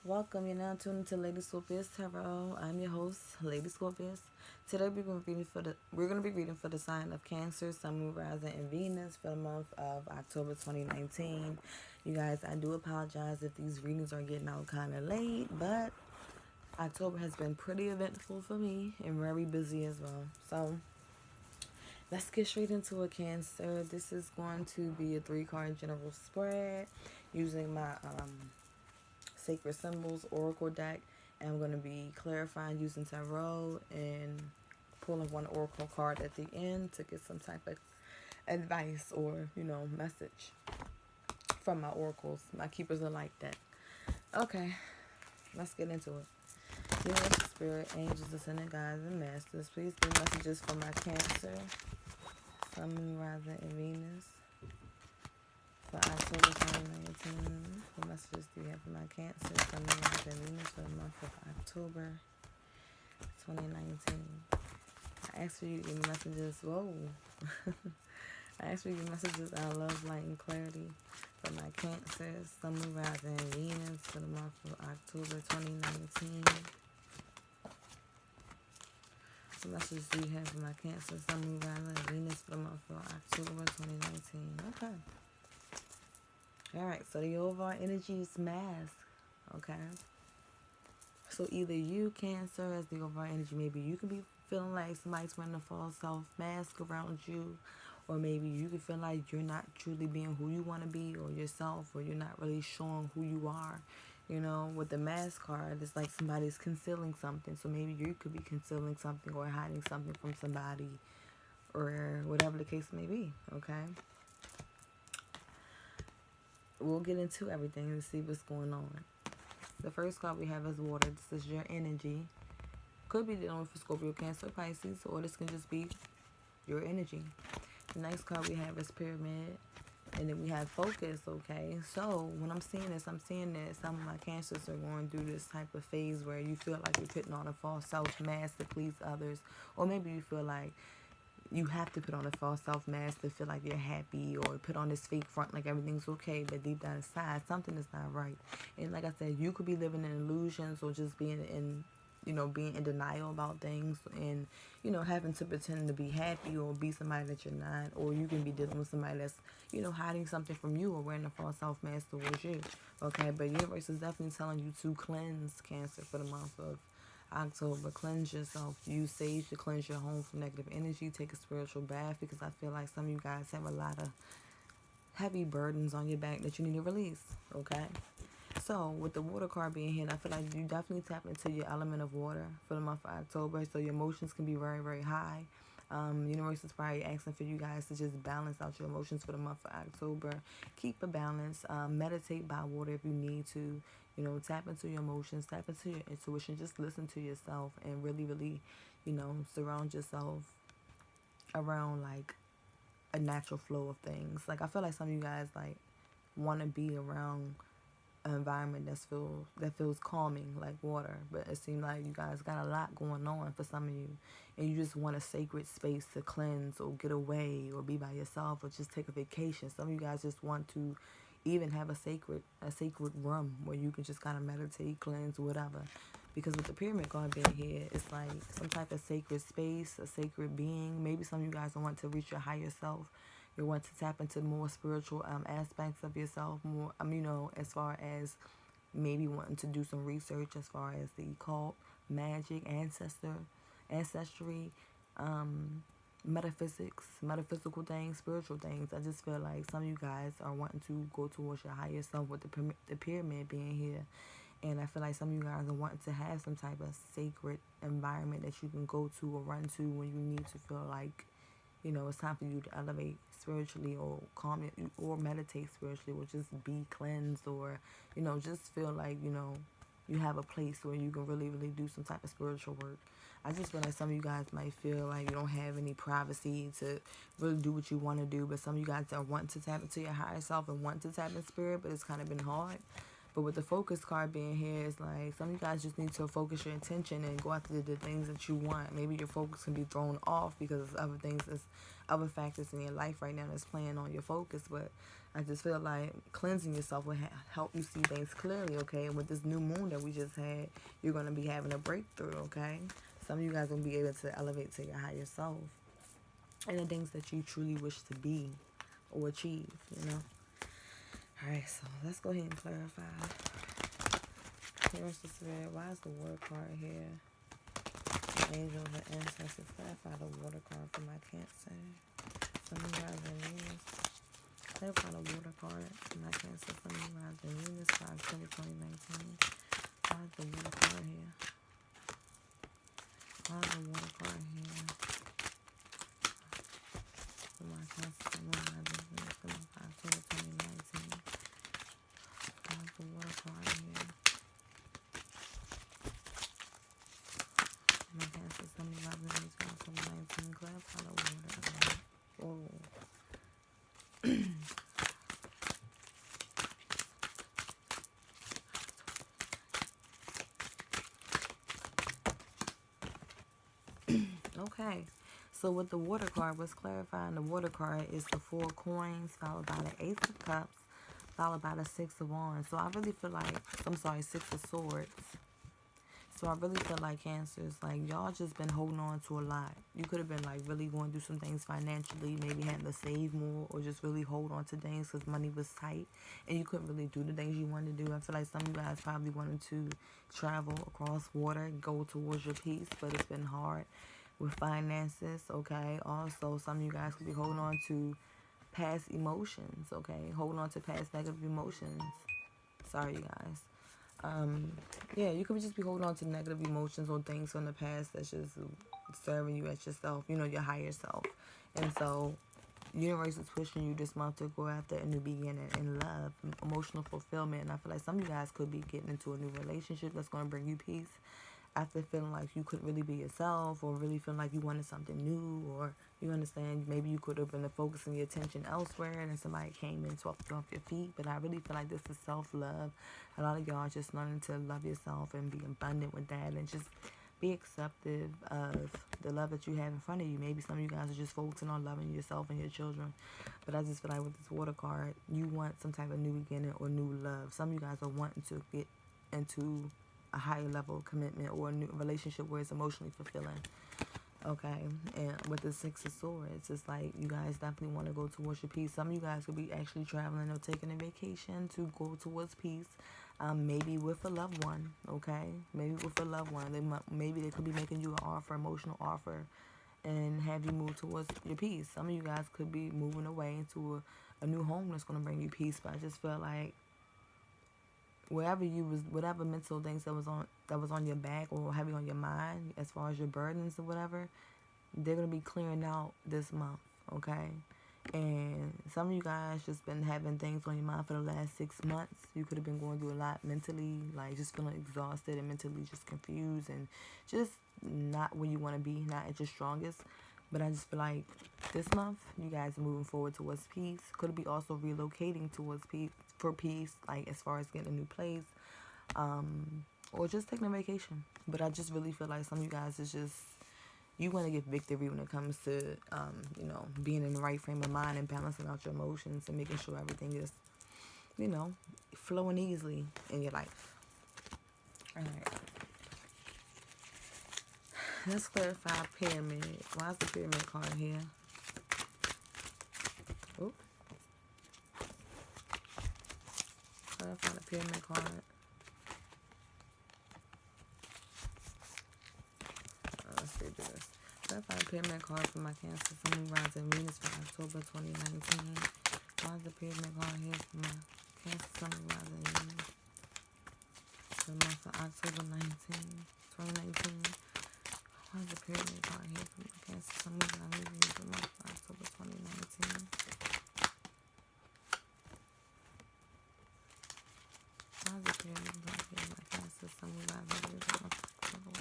Welcome, you're now tuned into Lady Scorpius Tarot. I'm your host, Lady Scorpius. Today we're gonna be reading for the sign of Cancer, Sun, Moon, Rising, and Venus for the month of October 2019. You guys, I do apologize if these readings are getting out kind of late, but October has been pretty eventful for me and very busy as well. So let's get straight into it, Cancer. This is going to be a 3-card general spread using my Sacred Symbols Oracle deck, and I'm going to be clarifying using tarot and pulling one oracle card at the end to get some type of advice or message from my oracles. My keepers are like that. Okay, let's get into it. Universal Spirit, Angels, Ascended Guides, and Masters, please give messages for my Cancer, Sun, Moon, Rising, and Venus for October 2019. What messages do you have for my Cancer, Sun, Moon, Rising, and Venus for the month of October 2019? I asked for you to give me messages. Whoa. I asked for you to give messages out of love, light, and clarity for my Cancer, Sun, Moon, Rising, and Venus for the month of October 2019. What messages do you have for my Cancer, Sun, Moon, Rising, and Venus for the month of October 2019? Okay. Alright, so the overall energy is mask. Okay. So either you, Cancer, as the overall energy, maybe you can be feeling like somebody's wearing a false self mask around you, or maybe you can feel like you're not truly being who you want to be or yourself, or you're not really showing who you are. You know, with the mask card, it's like somebody's concealing something. So maybe you could be concealing something or hiding something from somebody, or whatever the case may be. Okay. We'll get into everything and see what's going on. The first card we have is water. This is your energy. Could be dealing with Scorpio, Cancer, Pisces, or this can just be your energy. The next card we have is pyramid. And then we have focus, okay? So when I'm seeing this, some of my Cancers are going through this type of phase where you feel like you're putting on a false self mask to please others. Or maybe you feel like you have to put on a false self mask to feel like you're happy, or put on this fake front like everything's okay, but deep down inside something is not right. And like I said, you could be living in illusions, or just being in denial about things, and having to pretend to be happy or be somebody that you're not. Or you can be dealing with somebody that's hiding something from you, or wearing a false self mask towards you. Okay, but universe is definitely telling you to cleanse, Cancer, for the month of October. Cleanse yourself. Use sage to cleanse your home from negative energy. Take a spiritual bath, because I feel like some of you guys have a lot of heavy burdens on your back that you need to release. Okay. So with the water card being here, I feel like you definitely tap into your element of water for the month of October. So your emotions can be very, very high. Universe is probably asking for you guys to just balance out your emotions for the month of October. Keep a balance. Meditate by water if you need to. Tap into your emotions, tap into your intuition. Just listen to yourself and really, really, surround yourself around like a natural flow of things. Like I feel like some of you guys like want to be around an environment that feels calming, like water, but it seems like you guys got a lot going on for some of you, and you just want a sacred space to cleanse or get away or be by yourself or just take a vacation. Some of you guys just want to even have a sacred room where you can just kind of meditate, cleanse, whatever. Because with the pyramid card being here, it's like some type of sacred space, a sacred being. Maybe some of you guys want to reach your higher self. You want to tap into more spiritual aspects of yourself, more, as far as maybe wanting to do some research as far as the occult, magic, ancestry, metaphysics, metaphysical things, spiritual things. I just feel like some of you guys are wanting to go towards your higher self with the pyramid being here. And I feel like some of you guys are wanting to have some type of sacred environment that you can go to or run to when you need to feel like, it's time for you to elevate spiritually, or calm it, or meditate spiritually, or just be cleansed, or, just feel like, you have a place where you can really, really do some type of spiritual work. I just feel like some of you guys might feel like you don't have any privacy to really do what you want to do, but some of you guys are wanting to tap into your higher self and want to tap in spirit, but it's kind of been hard. But with the focus card being here, it's like some of you guys just need to focus your attention and go after the things that you want. Maybe your focus can be thrown off because of other things, other factors in your life right now that's playing on your focus. But I just feel like cleansing yourself will help you see things clearly, okay? And with this new moon that we just had, you're going to be having a breakthrough, okay? Some of you guys will be able to elevate to your higher self and the things that you truly wish to be or achieve, you know? All right, so let's go ahead and clarify. Here's the spirit. Why is the water card here? Angels and ancestors. Clarify the water card for my Cancer. Some of you guys are Venus. Clarify the water card for my Cancer. Some of you guys are Venus for October 2019. Why is the water card here? Why is the water card here? For my Cancer. Some of you guys are Venus for October 2019. Why is the water card here? My Cancer. Some of you guys are Venus for October 2019. Clarify the water card. Oh. Okay, so with the water card, what's clarifying the water card is the 4 coins, followed by the Ace of Cups, followed by the 6 of Wands. So I really feel like, 6 of Swords. So I really feel like Cancers, like y'all just been holding on to a lot. You could have been like really going through some things financially, maybe having to save more or just really hold on to things because money was tight and you couldn't really do the things you wanted to do. I feel like some of you guys probably wanted to travel across water, go towards your peace, but it's been hard with finances, okay? Also, some of you guys could be holding on to past emotions, okay? Holding on to past negative emotions. Sorry, you guys. Yeah, you could just be holding on to negative emotions or things from the past that's just serving you as yourself, you know, your higher self. And so, universe is pushing you this month to go after a new beginning in love, emotional fulfillment. And I feel like some of you guys could be getting into a new relationship that's going to bring you peace after feeling like you couldn't really be yourself or really feeling like you wanted something new, or you understand, maybe you could have been focusing your attention elsewhere and somebody came and swept you off your feet. But I really feel like this is self-love. A lot of y'all are just learning to love yourself and be abundant with that and just be acceptive of the love that you have in front of you. Maybe some of you guys are just focusing on loving yourself and your children. But I just feel like with this water card, you want some type of new beginning or new love. Some of you guys are wanting to get into a higher level of commitment or a new relationship where it's emotionally fulfilling. Okay, and with the 6 of Swords, it's like you guys definitely want to go towards your peace. Some of you guys could be actually traveling or taking a vacation to go towards peace. Maybe with a loved one, okay? Maybe with a loved one. Maybe they could be making you an offer, emotional offer, and have you move towards your peace. Some of you guys could be moving away into a new home that's going to bring you peace. But I just feel like whatever mental things that was on your back or heavy on your mind as far as your burdens or whatever, they're gonna be clearing out this month, okay? And some of you guys just been having things on your mind for the last 6 months. You could have been going through a lot mentally, like just feeling exhausted and mentally just confused and just not where you want to be, not at your strongest. But I just feel like this month, you guys are moving forward towards peace. Could be also relocating towards peace, for peace, like as far as getting a new place, or just taking a vacation. But I just really feel like some of you guys is just, you want to get victory when it comes to, you know, being in the right frame of mind and balancing out your emotions and making sure everything is, you know, flowing easily in your life. All right. Let's clarify pyramid. Why is the pyramid card here? Oop. Clarify the pyramid card. Let's do this. Clarify the pyramid card for my Cancer, Sun, Moon, Rising, Venus for October 2019. Why is the pyramid card here for my Cancer, Sun, Moon, Rising, Venus for the month of October 2019? Why is the pyramid card here for my Cancer, Sun, Moon, Rising, Venus for the month of October 2019? Why is the pyramid card here for my Cancer, Sun, Moon, Rising, Venus for the month of October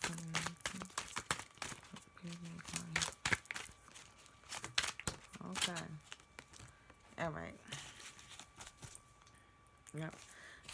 2019? What's the pyramid card here? Okay. Alright. Yep.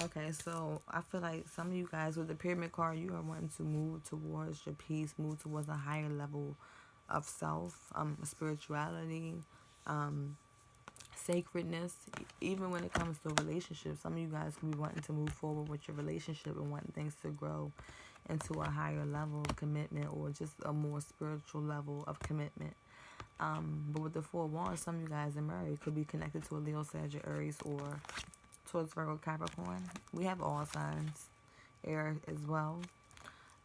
Okay, so I feel like some of you guys with the pyramid card, you are wanting to move towards your peace, move towards a higher level of self, spirituality, sacredness, even when it comes to relationships. Some of you guys can be wanting to move forward with your relationship and wanting things to grow into a higher level of commitment, or just a more spiritual level of commitment. But with the Four of Wands, some of you guys are married. Could be connected to a Leo, Sagittarius, Aries, or towards Virgo, Capricorn. We have all signs, air as well.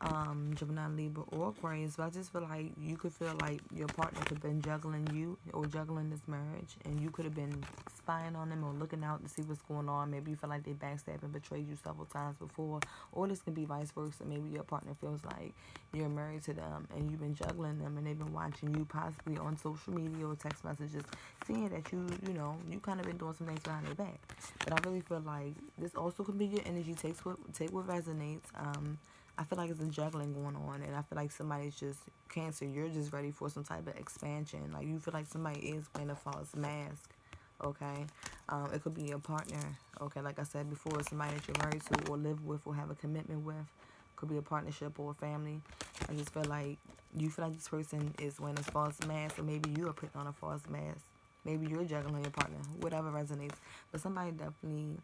Gemini, Libra, or Aquarius. But I just feel like you could feel like your partner could have been juggling you or juggling this marriage, and you could have been spying on them or looking out to see what's going on. Maybe you feel like they backstabbed and betrayed you several times before, or this can be vice versa. Maybe your partner feels like you're married to them and you've been juggling them, and they've been watching you possibly on social media or text messages, seeing that you kind of been doing some things behind their back. But I really feel like this also could be your energy. Take what resonates. I feel like it's a juggling going on, and I feel like somebody's just Cancer. You're just ready for some type of expansion. Like, you feel like somebody is wearing a false mask. Okay, it could be your partner. Okay, like I said before, somebody that you're married to or live with or have a commitment with. Could be a partnership or a family. I just feel like you feel like this person is wearing a false mask, or maybe you are putting on a false mask. Maybe you're juggling your partner. Whatever resonates, but somebody definitely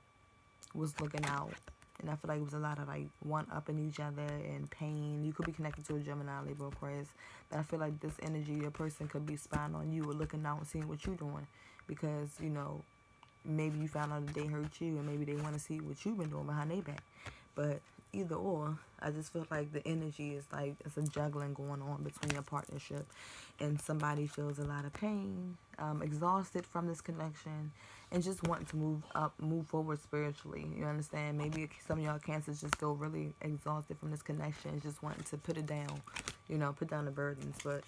was looking out. And I feel like it was a lot of like one-upping each other and pain. You could be connected to a Gemini, Libra, Aquarius. But I feel like this energy, your person could be spying on you or looking out and seeing what you're doing. Because, maybe you found out that they hurt you, and maybe they want to see what you've been doing behind their back. But either or, I just feel like the energy is like it's a juggling going on between a partnership. And somebody feels a lot of pain, exhausted from this connection, and just wanting to move forward spiritually. You understand? Maybe some of y'all Cancers just feel really exhausted from this connection, and just wanting to put it down, put down the burdens. But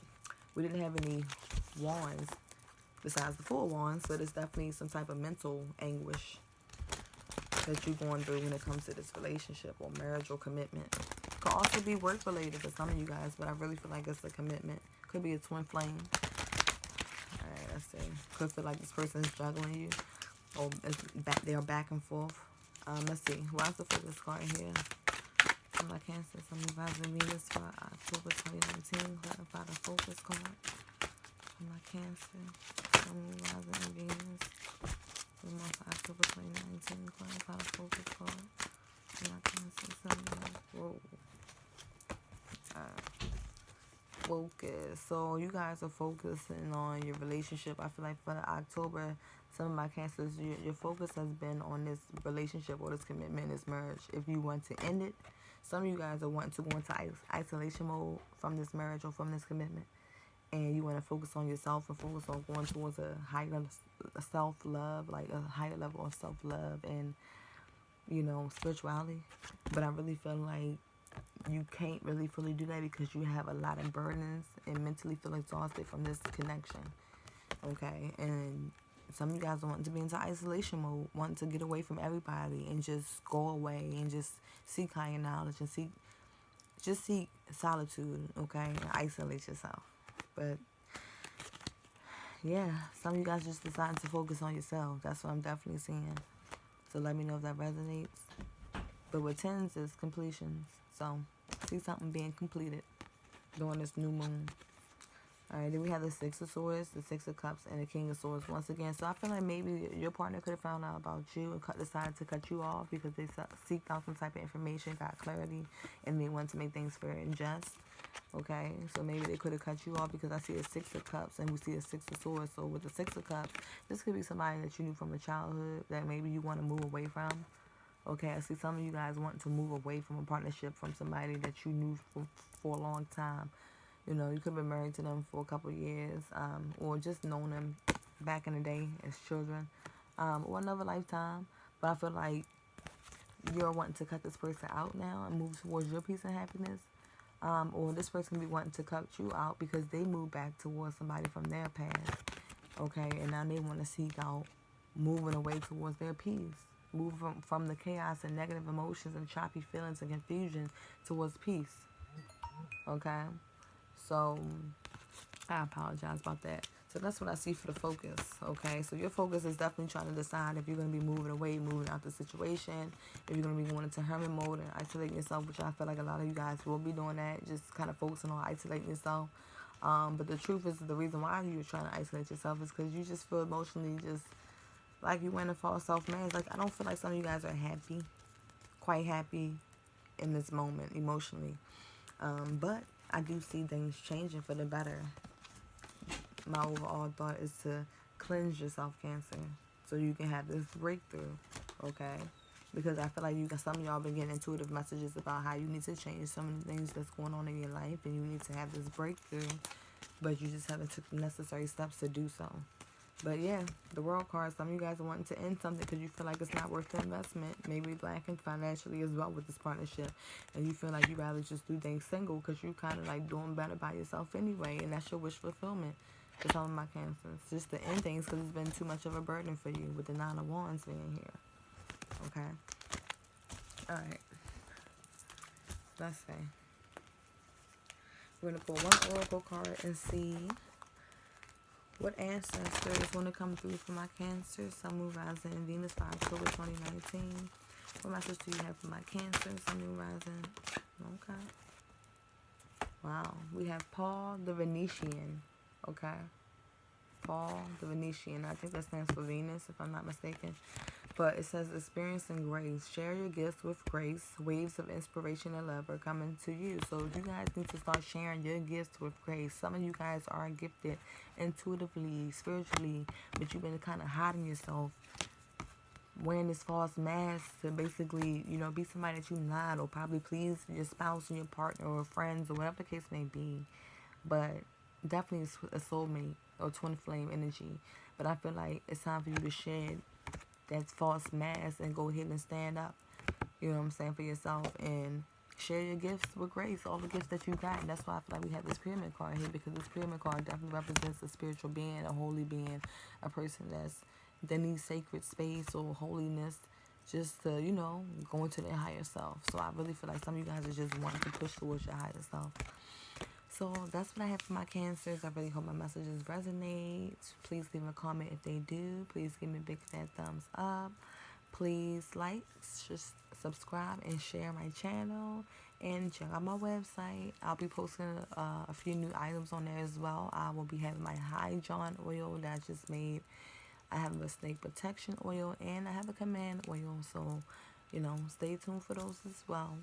we didn't have any wands besides the Four Wands, so there's definitely some type of mental anguish that you're going through when it comes to this relationship or marriage or commitment. Could also be work related for some of you guys, but I really feel like it's a commitment. Could be a twin flame. Alright, let's see. Could feel like this person is juggling you, or they're back and forth. Let's see. Why is the focus card here? For my Cancer, some of you guys in Venus for October 2019. Clarify the focus card. For my Cancer, some of you guys in Venus for the month of October 2019. Clarify the focus card. For my Cancer, some of you guys. Whoa. Focus. So you guys are focusing on your relationship. I feel like for October, some of my Cancers, your focus has been on this relationship or this commitment, this marriage. If you want to end it, some of you guys are wanting to go into isolation mode from this marriage or from this commitment, and you want to focus on yourself and focus on going towards a higher self-love, like a higher level of self-love and spirituality. But I really feel like you can't really fully do that because you have a lot of burdens and mentally feel exhausted from this connection. Okay, and some of you guys are wanting to be into isolation mode, wanting to get away from everybody and just go away and just seek higher knowledge and seek solitude, okay, and isolate yourself. But yeah, some of you guys just decided to focus on yourself. That's what I'm definitely seeing. So let me know if that resonates. But with tens is completions. So see something being completed during this new moon. Alright, then we have the Six of Swords, the Six of Cups, and the King of Swords once again. So I feel like maybe your partner could have found out about you and decided to cut you off because they seeked out some type of information, got clarity, and they wanted to make things fair and just. Okay, so maybe they could have cut you off because I see a Six of Cups and we see a Six of Swords. So with the Six of Cups, this could be somebody that you knew from a childhood that maybe you want to move away from. Okay, I see some of you guys want to move away from a partnership from somebody that you knew for a long time. You could have been married to them for a couple of years, or just known them back in the day as children, or another lifetime. But I feel like you're wanting to cut this person out now and move towards your peace and happiness. Or this person be wanting to cut you out because they moved back towards somebody from their past. Okay, and now they want to seek out moving away towards their peace. Move from the chaos and negative emotions and choppy feelings and confusion towards peace. Okay? So, I apologize about that. So, that's what I see for the focus. Okay? So, your focus is definitely trying to decide if you're going to be moving away, moving out the situation. If you're going to be going into hermit mode and isolating yourself, which I feel like a lot of you guys will be doing that. Just kind of focusing on isolating yourself. But the truth is the reason why you're trying to isolate yourself is because you just feel emotionally just like you wearing a false self-image. Like, I don't feel like some of you guys are happy, quite happy in this moment emotionally. But I do see things changing for the better. My overall thought is to cleanse yourself, Cancer, so you can have this breakthrough, okay? Because I feel like some of y'all been getting intuitive messages about how you need to change some of the things that's going on in your life, and you need to have this breakthrough, but you just haven't took the necessary steps to do so. But yeah, the World card, some of you guys are wanting to end something because you feel like it's not worth the investment. Maybe lacking financially as well with this partnership. And you feel like you'd rather just do things single because you kind of like doing better by yourself anyway. And that's your wish fulfillment for some of my Cancers. Just to end things because it's been too much of a burden for you with the 9 of Wands being here. Okay? Alright. Let's see. We're going to pull one Oracle card and see what ancestors want to come through for my Cancer, Sun, Moon, Rising, and Venus for October 2019. What message do you have for my Cancer, Sun, Moon, Rising? Okay. Wow. We have Paul the Venetian. Okay. Paul the Venetian. I think that stands for Venus, if I'm not mistaken. But it says experiencing grace. Share your gifts with grace. Waves of inspiration and love are coming to you. So you guys need to start sharing your gifts with grace. Some of you guys are gifted intuitively, spiritually, but you've been kind of hiding yourself, wearing this false mask to basically, you know, be somebody that you're not, or probably please your spouse or your partner or friends or whatever the case may be. But definitely a soulmate or twin flame energy. But I feel like it's time for you to shed that false mask and go ahead and stand up, you know what I'm saying, for yourself, and share your gifts with grace, all the gifts that you got. And that's why I feel like we have this pyramid card here, because this pyramid card definitely represents a spiritual being, a holy being, a person that needs sacred space or holiness just to, you know, go into their higher self. So I really feel like some of you guys are just wanting to push towards your higher self. So that's what I have for my Cancers. I really hope my messages resonate. Please leave a comment if they do. Please give me a big fat thumbs up. Please like, just subscribe, and share my channel. And check out my website. I'll be posting a few new items on there as well. I will be having my High John oil that I just made. I have a snake protection oil, and I have a command oil. So, you know, stay tuned for those as well.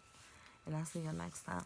And I'll see you next time.